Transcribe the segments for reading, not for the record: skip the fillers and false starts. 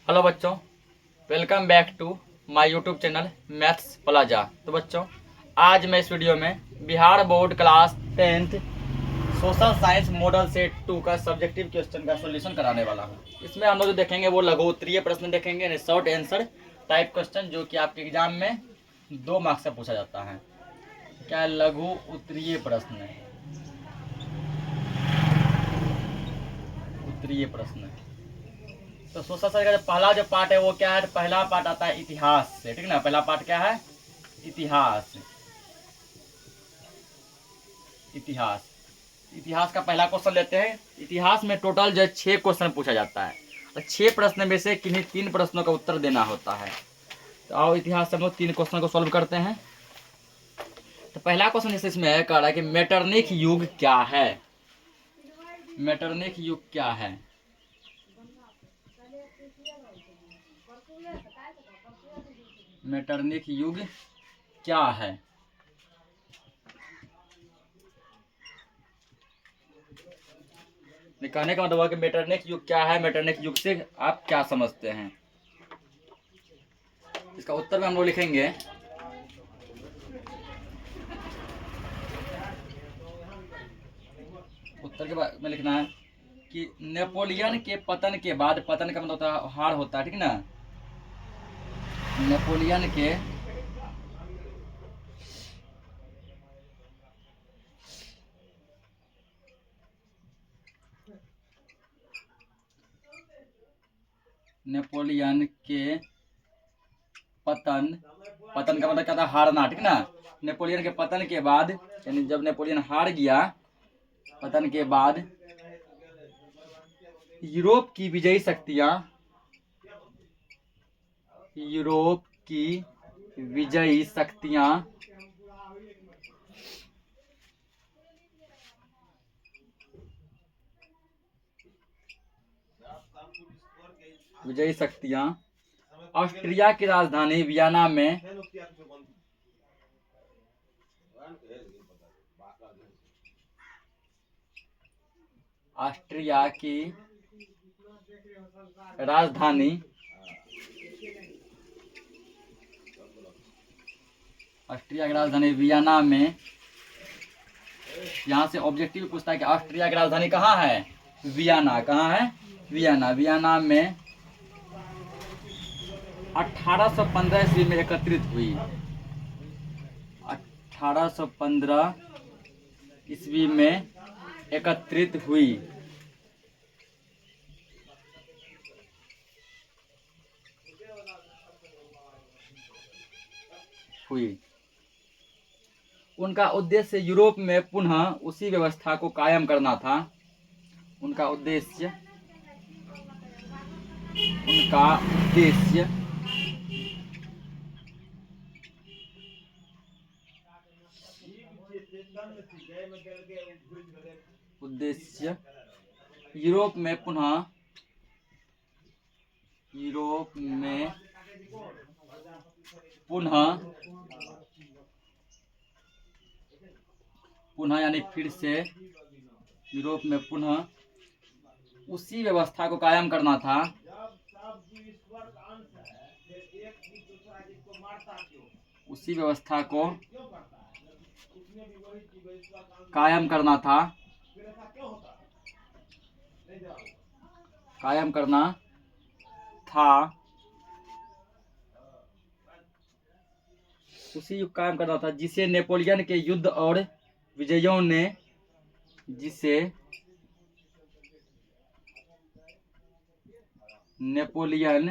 Hello बच्चों, welcome back to my YouTube channel maths plaza. तो बच्चों, आज मैं इस वीडियो में Bihar board class 10th social science model set 2 का सब्जेक्टिव क्वेश्चन का सॉल्यूशन कराने वाला हूँ। इसमें हम लोग जो देखेंगे वो लघु उत्तरीय प्रश्न देखेंगे, यानी शॉर्ट आंसर टाइप क्वेश्चन, जो कि आपके एग्जाम में 2 मार्क्स से पूछा जाता है। क्या है? लघु उत्तरीय प्रश्न। उत्तरीय प्रश्न। तो सोशल साइंस का जो पहला जो पार्ट है वो क्या है? पहला पार्ट आता है इतिहास से, ठीक ना। पहला पार्ट क्या है? इतिहास। इतिहास इतिहास का पहला क्वेश्चन लेते हैं। इतिहास में टोटल जो 6 क्वेश्चन पूछा जाता है और 6 प्रश्न में से किन्हीं 3 प्रश्नों का उत्तर देना होता है। तो आओ इतिहास से हम लोग 3 क्वेश्चन को सॉल्व करते हैं। तो पहला क्वेश्चन जैसे इसमें है, कह रहा है कि मेटरनिक युग क्या है। मेटरनिक युग क्या है? मेटरनिक युग क्या है? कहने का मतलब कि मेटरनिक युग क्या है, मेटरनिक युग से आप क्या समझते हैं। इसका उत्तर में हम लोग लिखेंगे उत्तर के बाद में लिखना है कि नेपोलियन के पतन के बाद, पतन का मतलब होता है हार होता है, ठीक ना। नेपोलियन के नेपोलियन के पतन, पतन का मतलब क्या था? हारना, ठीक ना। नेपोलियन के पतन के बाद, यानी जब नेपोलियन हार गया, पतन के बाद यूरोप की विजयी शक्तियां, यूरोप की विजयी शक्तियां विजयी शक्तियां ऑस्ट्रिया की राजधानी वियना में ऑस्ट्रिया की राजधानी ऑस्ट्रिया की राजधानी वियना में, यहाँ से ऑब्जेक्टिव पूछता है कि ऑस्ट्रिया की राजधानी कहाँ है? वियना। कहाँ है? वियना। वियना में 1815 ईस्वी में एकत्रित हुई। 1815 ईस्वी में एकत्रित हुई। उनका उद्देश्य यूरोप में पुनः उसी व्यवस्था को कायम करना था। उनका उद्देश्य यूरोप में पुनः यानी फिर से यूरोप में पुनः उसी व्यवस्था को कायम करना था। उसी व्यवस्था को कायम करना था। उसी कायम करना था जिसे नेपोलियन के युद्ध और विजयों ने नेपोलियन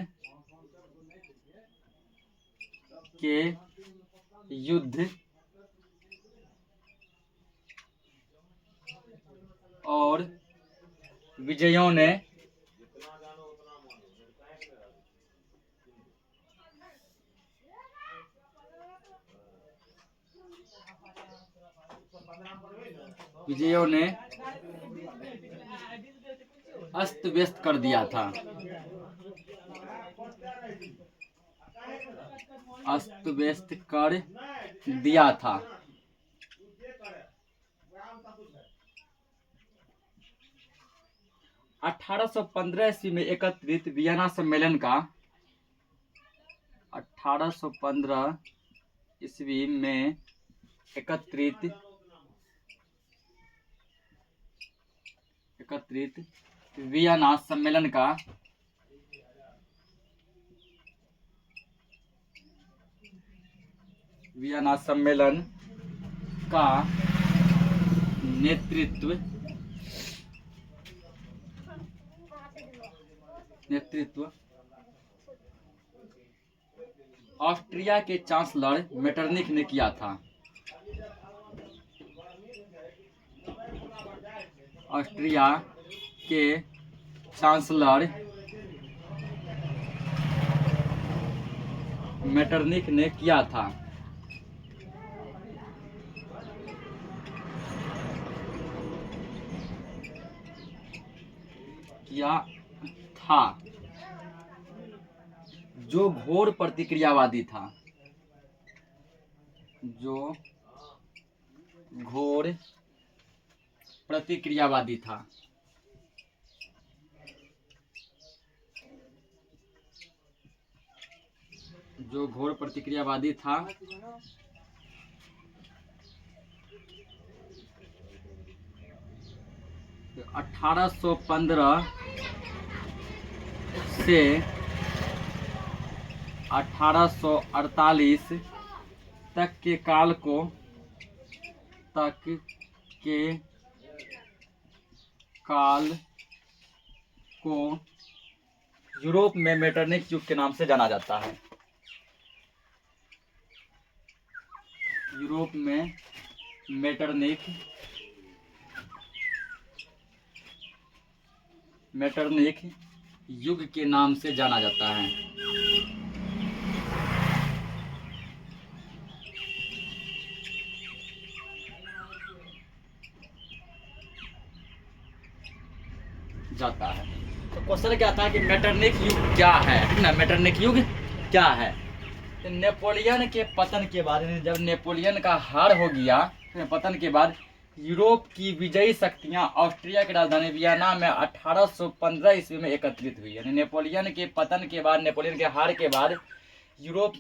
के युद्ध और विजयों ने अस्त व्यस्त कर दिया था। अस्त व्यस्त कर दिया था। 1815 ईस्वी में एकत्रित वियना सम्मेलन का 1815 ईस्वी में एकत्रित वियना सम्मेलन का नेतृत्व ऑस्ट्रिया के चांसलर मेटरनिख ने किया था। ऑस्ट्रिया के चांसलर मेटरनिख ने किया था। जो घोर प्रतिक्रियावादी था। जो घोर प्रतिक्रियावादी था 1815 से 1848 तक के काल को यूरोप में मेटरनिख युग के नाम से जाना जाता है। यूरोप में मेटरनिख युग के नाम से जाना जाता है। तो क्वेश्चन क्या था कि मेटरनिख युग क्या है, ठीक ना। मेटरनिख युग क्या है? तो नेपोलियन के पतन के बाद, जब नेपोलियन का हार हो गया, पतन के बाद यूरोप की विजयी शक्तियां ऑस्ट्रिया की राजधानी वियना में 1815 ईस्वी में एकत्रित हुई। यानी नेपोलियन के पतन के बाद, नेपोलियन के हार के बाद यूरोप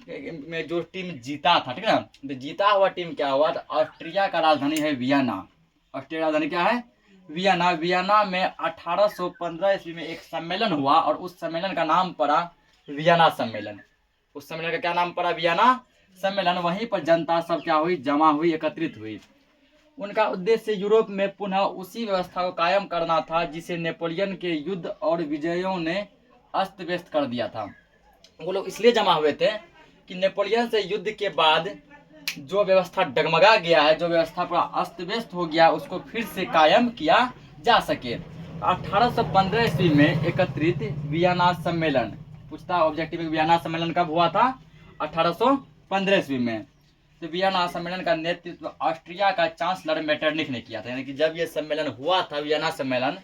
में जो टीम जीता था, ठीक ना, तो जीता हुआ टीम क्या हुआ? तो ऑस्ट्रिया का राजधानी है वियना। ऑस्ट्रिया राजधानी क्या है? वियना। वियना में 1815 ईस्वी में एक सम्मेलन हुआ और उस सम्मेलन का नाम पड़ा वियना सम्मेलन। उस सम्मेलन का क्या नाम पड़ा? वियना सम्मेलन। वहीं पर जनता सब क्या हुई? जमा हुई, एकत्रित हुई। उनका उद्देश्य यूरोप में पुनः उसी व्यवस्था को कायम करना था जिसे नेपोलियन के युद्ध और विजयों ने अस्त व्यस्त कर दिया था। वो लोग इसलिए जमा हुए थे कि नेपोलियन से युद्ध के बाद जो व्यवस्था डगमगा गया है, जो व्यवस्था पूरा अस्त व्यस्त हो गया, उसको फिर से कायम किया जा सके। 1815 ईस्वी में एकत्रित वियना सम्मेलन, पूछता ऑब्जेक्टिव, वियना सम्मेलन कब हुआ था? 1815 ईस्वी में। तो वियना सम्मेलन का नेतृत्व ऑस्ट्रिया का चांसलर मेटरनिख ने किया था। यानी कि जब ये सम्मेलन हुआ था, वियना सम्मेलन,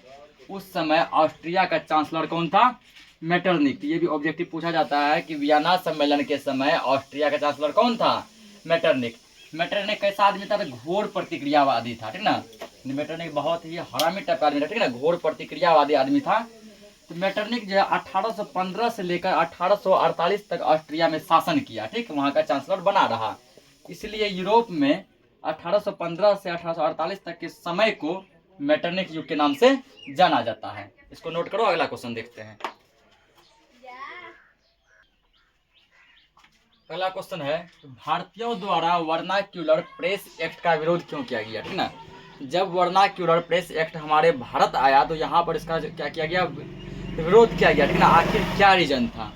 उस समय ऑस्ट्रिया का चांसलर कौन था? मेटरनिख। ये भी ऑब्जेक्टिव पूछा जाता है कि वियना सम्मेलन के समय ऑस्ट्रिया का चांसलर कौन था? मेटरनिख। मेटरनिख कैसा आदमी था? घोर प्रतिक्रियावादी था, ठीक ना। मेटरनिख बहुत ही हरामी टाइप का आदमी था, ठीक ना, घोर प्रतिक्रियावादी आदमी था। तो मेटरनिख जो है 1815 से लेकर 1848 तक ऑस्ट्रिया में शासन किया, ठीक, वहाँ का चांसलर बना रहा। इसलिए यूरोप में 1815 से 1848 तक के समय को मेटरनिख युग के नाम से जाना जाता है। इसको नोट करो, अगला क्वेश्चन देखते हैं। अगला क्वेश्चन है, भारतीयों द्वारा वर्नाक्यूलर प्रेस एक्ट का विरोध क्यों किया गया, ठीक ना। जब वर्नाक्यूलर प्रेस एक्ट हमारे भारत आया तो यहाँ पर इसका क्या किया गया? विरोध किया गया, ठीक ना। आखिर क्या रीजन था?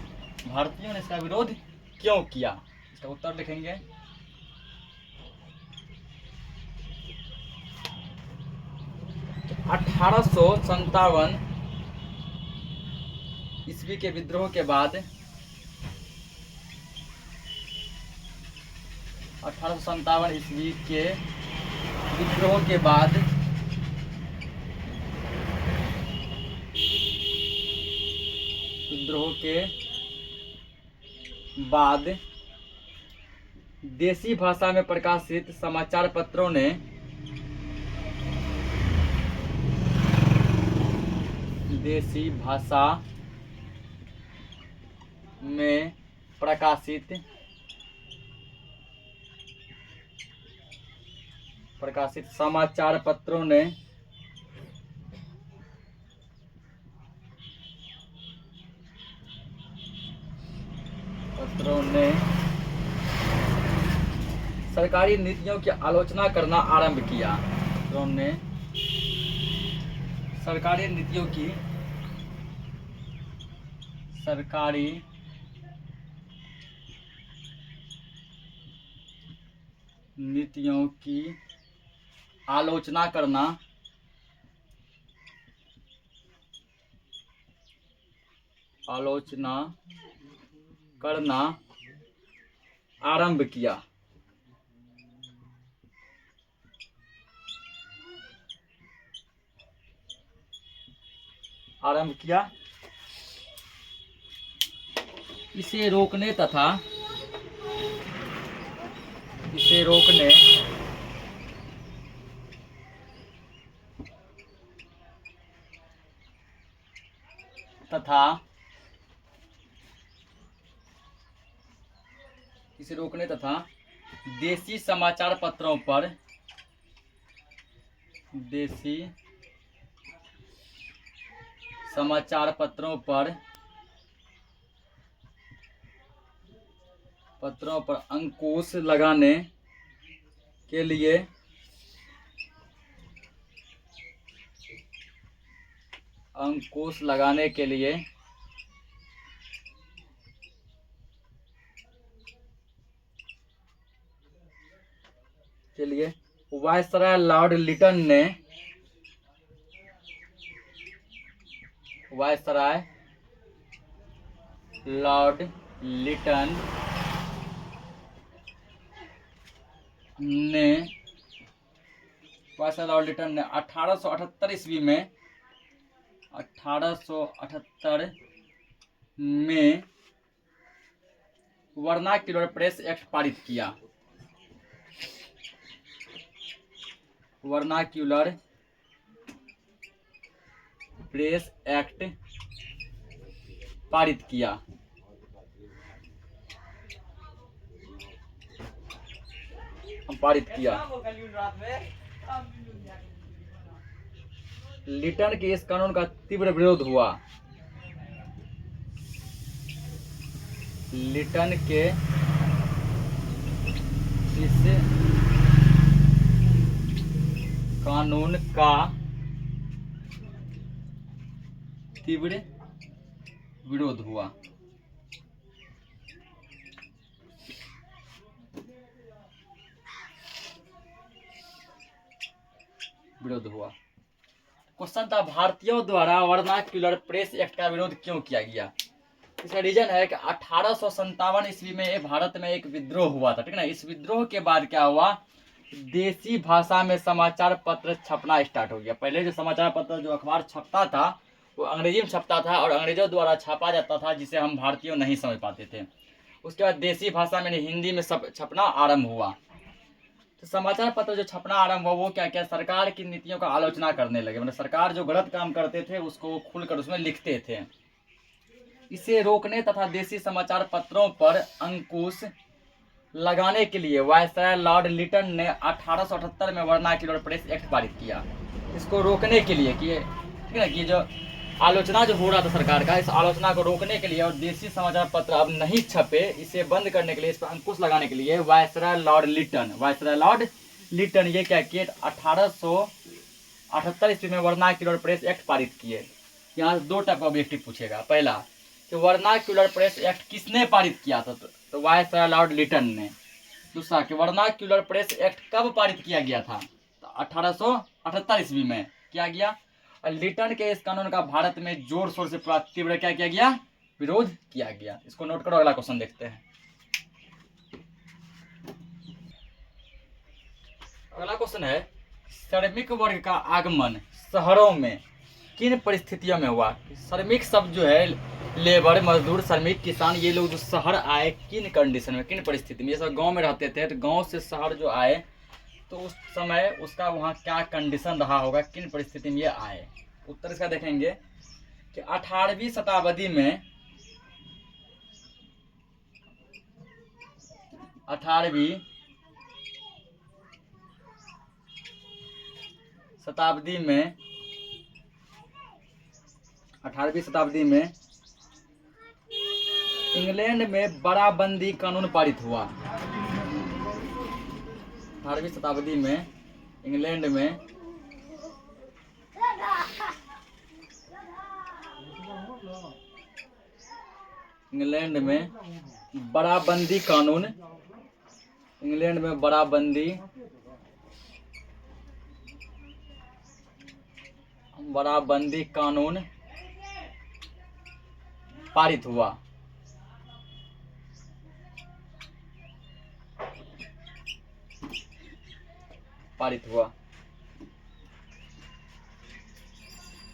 भारतीयों ने इसका विरोध क्यों किया? इसका उत्तर लिखेंगे। 1857 ईस्वी के विद्रोह के बाद 1857 ईस्वी के विद्रोह के बाद देसी भाषा में प्रकाशित समाचार पत्रों ने देसी भाषा में प्रकाशित समाचार पत्रों ने सरकारी नीतियों की आलोचना करना आरंभ किया। उन्होंने सरकारी नीतियों की आलोचना करना आरंभ किया। इसे रोकने तथा देसी समाचार पत्रों पर अंकुश लगाने के लिए वायसराय लॉर्ड लिटन ने 1878 ईस्वी में वर्नाक्यूलर प्रेस एक्ट पारित किया। वर्नाक्यूलर प्रेस एक्ट पारित किया। लिटन के इस कानून का तीव्र विरोध हुआ। लिटन के इस कानून का तीव्र विरोध हुआ। क्वेश्चन था, भारतीयों द्वारा वर्नाक्यूलर प्रेस एक्ट का विरोध क्यों किया गया? इसका रीजन है कि 1857 ईस्वी में भारत में एक विद्रोह हुआ था, ठीक है ना। इस विद्रोह के बाद क्या हुआ, देसी भाषा में समाचार पत्र छपना स्टार्ट हो गया। पहले जो समाचार पत्र, जो अखबार छपता था, वो अंग्रेजी में छपता था और अंग्रेजों द्वारा छापा जाता था, जिसे हम भारतीयों नहीं समझ पाते थे। उसके बाद देसी भाषा में हिंदी में सब छपना आरंभ हुआ। तो समाचार पत्र जो छपना आरंभ हुआ, वो क्या सरकार की नीतियों का आलोचना करने लगे। मतलब सरकार जो गलत काम करते थे उसको खुलकर उसमें लिखते थे। इसे रोकने तथा देसी समाचार पत्रों पर अंकुश लगाने के लिए वायसराय लॉर्ड लिटन ने 1878 में वर्नाक्यूलर प्रेस एक्ट पारित किया। इसको रोकने के लिए कि, ठीक है ना, कि जो आलोचना जो हो रहा था सरकार का, इस आलोचना को रोकने के लिए और देसी समाचार पत्र अब नहीं छपे, इसे बंद करने के लिए, इस पर अंकुश लगाने के लिए वायसराय लॉर्ड लिटन ये क्या किए, 1878 ईस्वी में वर्नाक्यूलर प्रेस एक्ट पारित किए। यहाँ दो टाइप का ऑब्जेक्टिव पूछेगा। पहला कि वर्नाक्यूलर प्रेस एक्ट किसने पारित किया था, तो वायसराय लॉर्ड लिटन ने। दूसरा कि वर्नाक्यूलर प्रेस एक्ट कब पारित किया गया था, तो 1878 ईस्वी में किया गया। और लिटन के इस कानून का भारत में जोर शोर से पूरा तीव्र क्या किया गया, विरोध किया गया। इसको नोट करो, अगला क्वेश्चन देखते हैं। अगला क्वेश्चन है, श्रमिक वर्ग का आगमन शहरों में किन परिस्थितियों में हुआ? श्रमिक सब जो है, लेबर, मजदूर, श्रमिक, किसान, ये लोग जो शहर आए किन कंडीशन में, किन परिस्थिति में? ये सब गांव में रहते थे, तो गांव से शहर जो आए तो उस समय उसका वहाँ क्या कंडीशन रहा होगा, किन परिस्थिति में ये आए? उत्तर इसका देखेंगे कि 18वीं शताब्दी में 18वीं शताब्दी में इंग्लैंड में बराबंदी कानून पारित हुआ। 18वीं शताब्दी में इंग्लैंड में बराबंदी कानून पारित हुआ।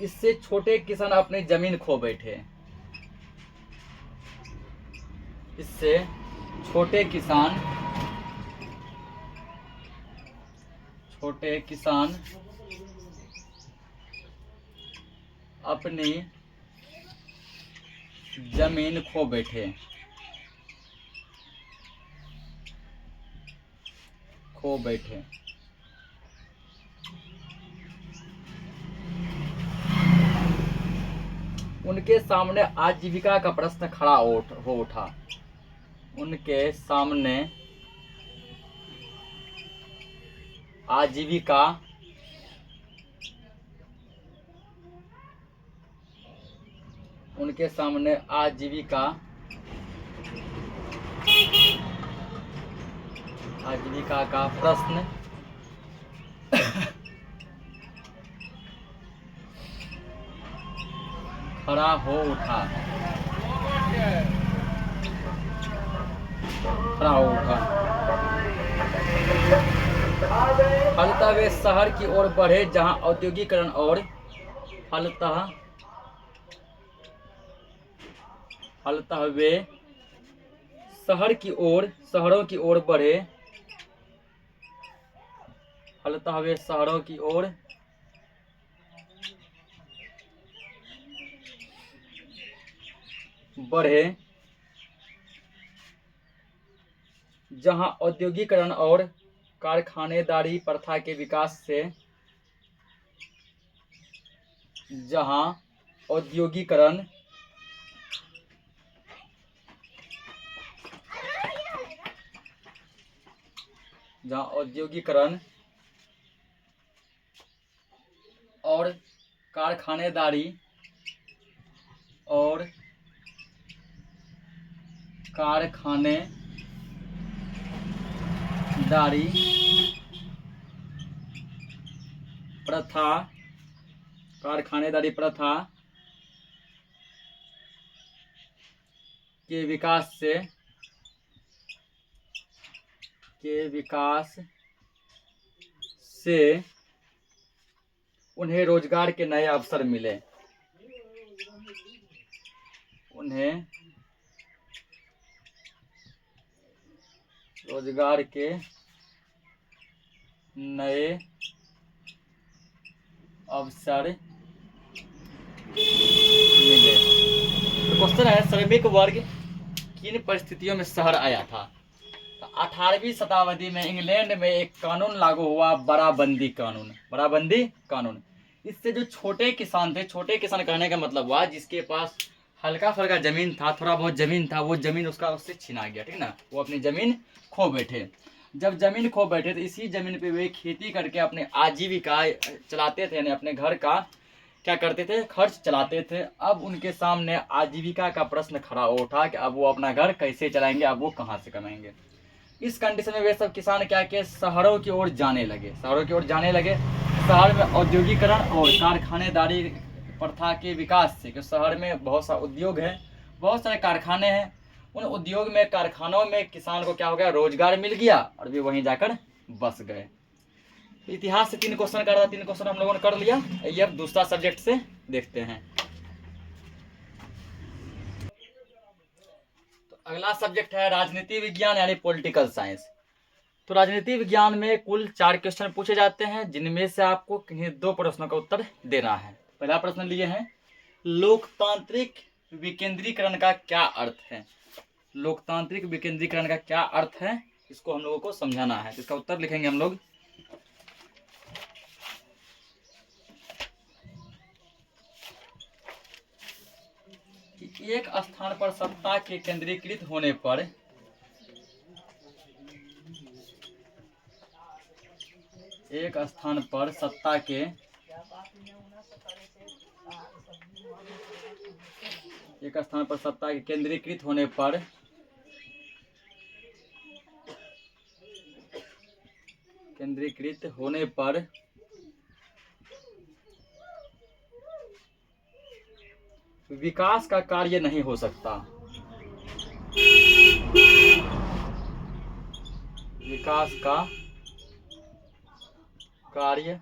इससे छोटे किसान अपनी जमीन खो बैठे। इससे छोटे किसान अपनी जमीन खो बैठे। उनके सामने आजीविका का प्रश्न खड़ा हो उठा। उनके सामने आजीविका का प्रश्न खड़ा हो उठा। फलतः वे शहर की ओर बढ़े, जहां औद्योगिकरण और फलतः वे शहरों की ओर बढ़े, जहां औद्योगिकरण और कारखानेदारी प्रथा के विकास से और कारखानेदारी प्रथा के विकास से उन्हें रोजगार के नए अवसर मिले। तो क्वेश्चन है, श्रमिक वर्ग किन परिस्थितियों में शहर आया था? तो 18वीं शताब्दी में इंग्लैंड में एक कानून लागू हुआ, बराबंदी कानून। इससे जो छोटे किसान थे, छोटे किसान कहने का मतलब हुआ जिसके पास हल्का फुल्का जमीन था, थोड़ा बहुत जमीन था, वो जमीन उससे छीना गया, ठीक ना, वो अपनी जमीन खो बैठे। जब जमीन खो बैठे तो इसी जमीन पे वे खेती करके अपने आजीविका चलाते थे, यानी अपने घर का क्या करते थे, खर्च चलाते थे। अब उनके सामने आजीविका का प्रश्न खड़ा उठा कि अब वो अपना घर कैसे चलाएंगे, अब वो कहाँ से कमाएंगे। इस कंडीशन में वे सब किसान क्या किए, शहरों की ओर जाने लगे। शहर में औद्योगिकरण और कारखानेदारी प्रथा के विकास से, क्योंकि शहर में बहुत सा उद्योग है, बहुत सारे कारखाने हैं, उन उद्योग में, कारखानों में किसान को क्या हो गया, रोजगार मिल गया और वे वहीं जाकर बस गए। इतिहास से 3 क्वेश्चन कर रहा, 3 क्वेश्चन हम लोगों ने कर लिया। ये अब दूसरा सब्जेक्ट से देखते हैं। तो अगला सब्जेक्ट है राजनीति विज्ञान यानी पॉलिटिकल साइंस। तो राजनीति विज्ञान में कुल 4 क्वेश्चन पूछे जाते हैं, जिनमें से आपको किन्हीं 2 प्रश्नों का उत्तर देना है। पहला प्रश्न लिए हैं, लोकतांत्रिक विकेंद्रीकरण का क्या अर्थ है? लोकतांत्रिक विकेंद्रीकरण का क्या अर्थ है, इसको हम लोगों को समझाना है। इसका उत्तर लिखेंगे हम लोग। कि एक स्थान पर सत्ता के केंद्रीकृत होने पर एक स्थान पर सत्ता के केंद्रीकृत होने पर विकास का कार्य नहीं हो सकता। विकास का कार्य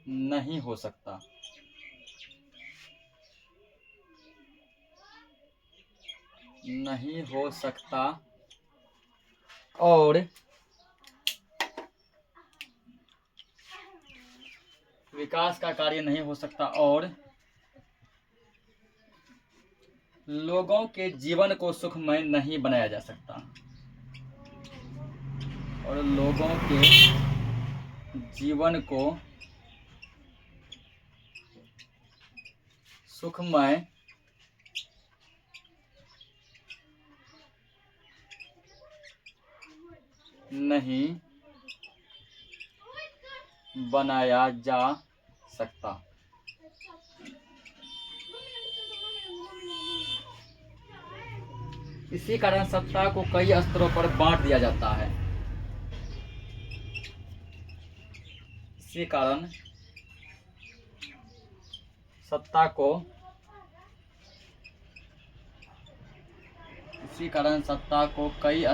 नहीं हो सकता। नहीं हो सकता और विकास का कार्य नहीं हो सकता और लोगों के जीवन को सुखमय नहीं बनाया जा सकता। और लोगों के जीवन को सुखमय नहीं बनाया जा सकता। इसी कारण सत्ता को कई स्तरों पर बांट दिया जाता है। इसी कारण सत्ता को कई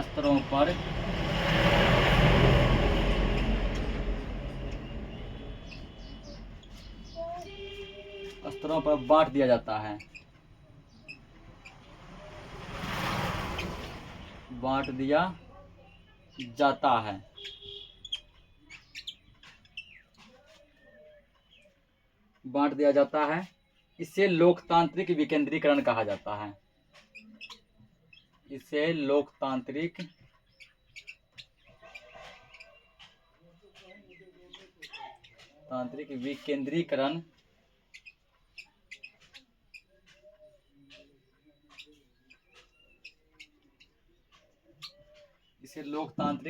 स्तरों पर बांट दिया जाता है। बांट दिया जाता है। बांट दिया जाता है। इसे लोकतांत्रिक विकेंद्रीकरण कहा जाता है। इसे लोकतांत्रिक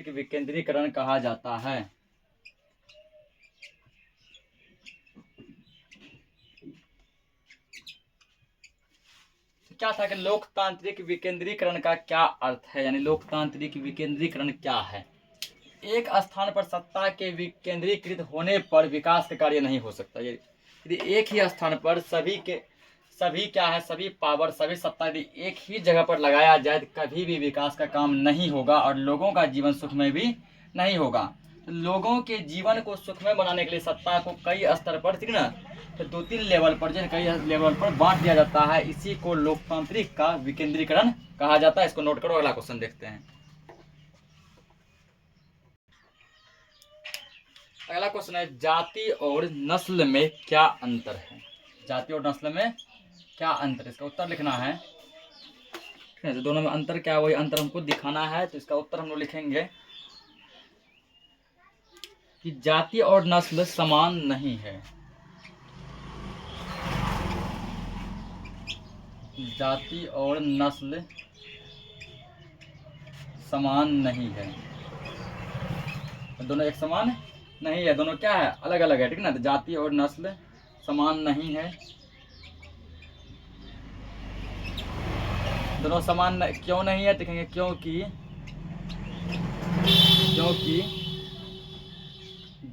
विकेंद्रीकरण कहा जाता है। क्या था कि लोकतांत्रिक विकेंद्रीकरण का क्या अर्थ है, यानी लोकतांत्रिक विकेंद्रीकरण क्या है? एक स्थान पर सत्ता के विकेंद्रीकृत होने पर विकास का कार्य नहीं हो सकता। यदि एक ही स्थान पर सभी पावर, सभी सत्ता यदि एक ही जगह पर लगाया जाए तो कभी भी विकास का काम नहीं होगा और लोगों का जीवन सुखमय भी नहीं होगा। तो लोगों के जीवन को सुखमय बनाने के लिए सत्ता को कई स्तर पर, ठीक ना, तो 2-3 लेवल पर, कई लेवल पर बांट दिया जाता है। इसी को लोकतांत्रिक का विकेंद्रीकरण कहा जाता है। इसको नोट करो। अगला क्वेश्चन देखते हैं। अगला क्वेश्चन है, जाति और नस्ल में क्या अंतर है? जाति और नस्ल में क्या अंतर है? इसका उत्तर लिखना है। ठीक है, तो दोनों में अंतर क्या है, वही अंतर हमको दिखाना है। तो इसका उत्तर हम लोग लिखेंगे कि जाति और नस्ल समान नहीं है। जाति और नस्ल समान नहीं है। दोनों एक समान नहीं है, दोनों क्या है, अलग अलग है। ठीक ना, तो जाति और नस्ल समान नहीं है। दोनों समान क्यों नहीं है? देखेंगे क्योंकि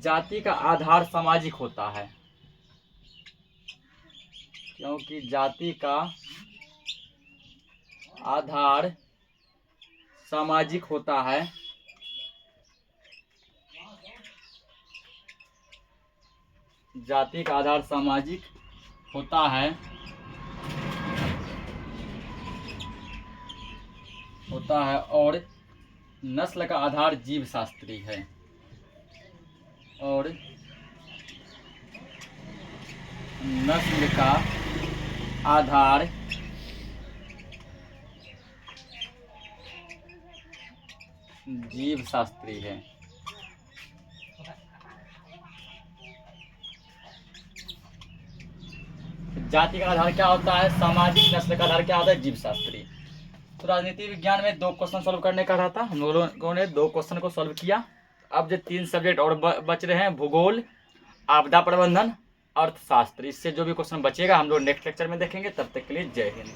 जाति का आधार सामाजिक होता है। क्योंकि जाति का आधार सामाजिक होता है। जाति का आधार सामाजिक होता है और नस्ल का आधार जीव शास्त्री है। और नस्ल का आधार जीव शास्त्री है। जाति का आधार क्या होता है? सामाजिक। नस्ल का आधार क्या होता है? जीव शास्त्री। तो राजनीति विज्ञान में 2 क्वेश्चन सॉल्व करने का रहा था, हम लोगों ने 2 क्वेश्चन को सॉल्व किया। अब जो 3 सब्जेक्ट और बच रहे हैं, भूगोल, आपदा प्रबंधन, अर्थशास्त्र, इससे जो भी क्वेश्चन बचेगा हम लोग नेक्स्ट लेक्चर में देखेंगे। तब तक के लिए जय हिंद।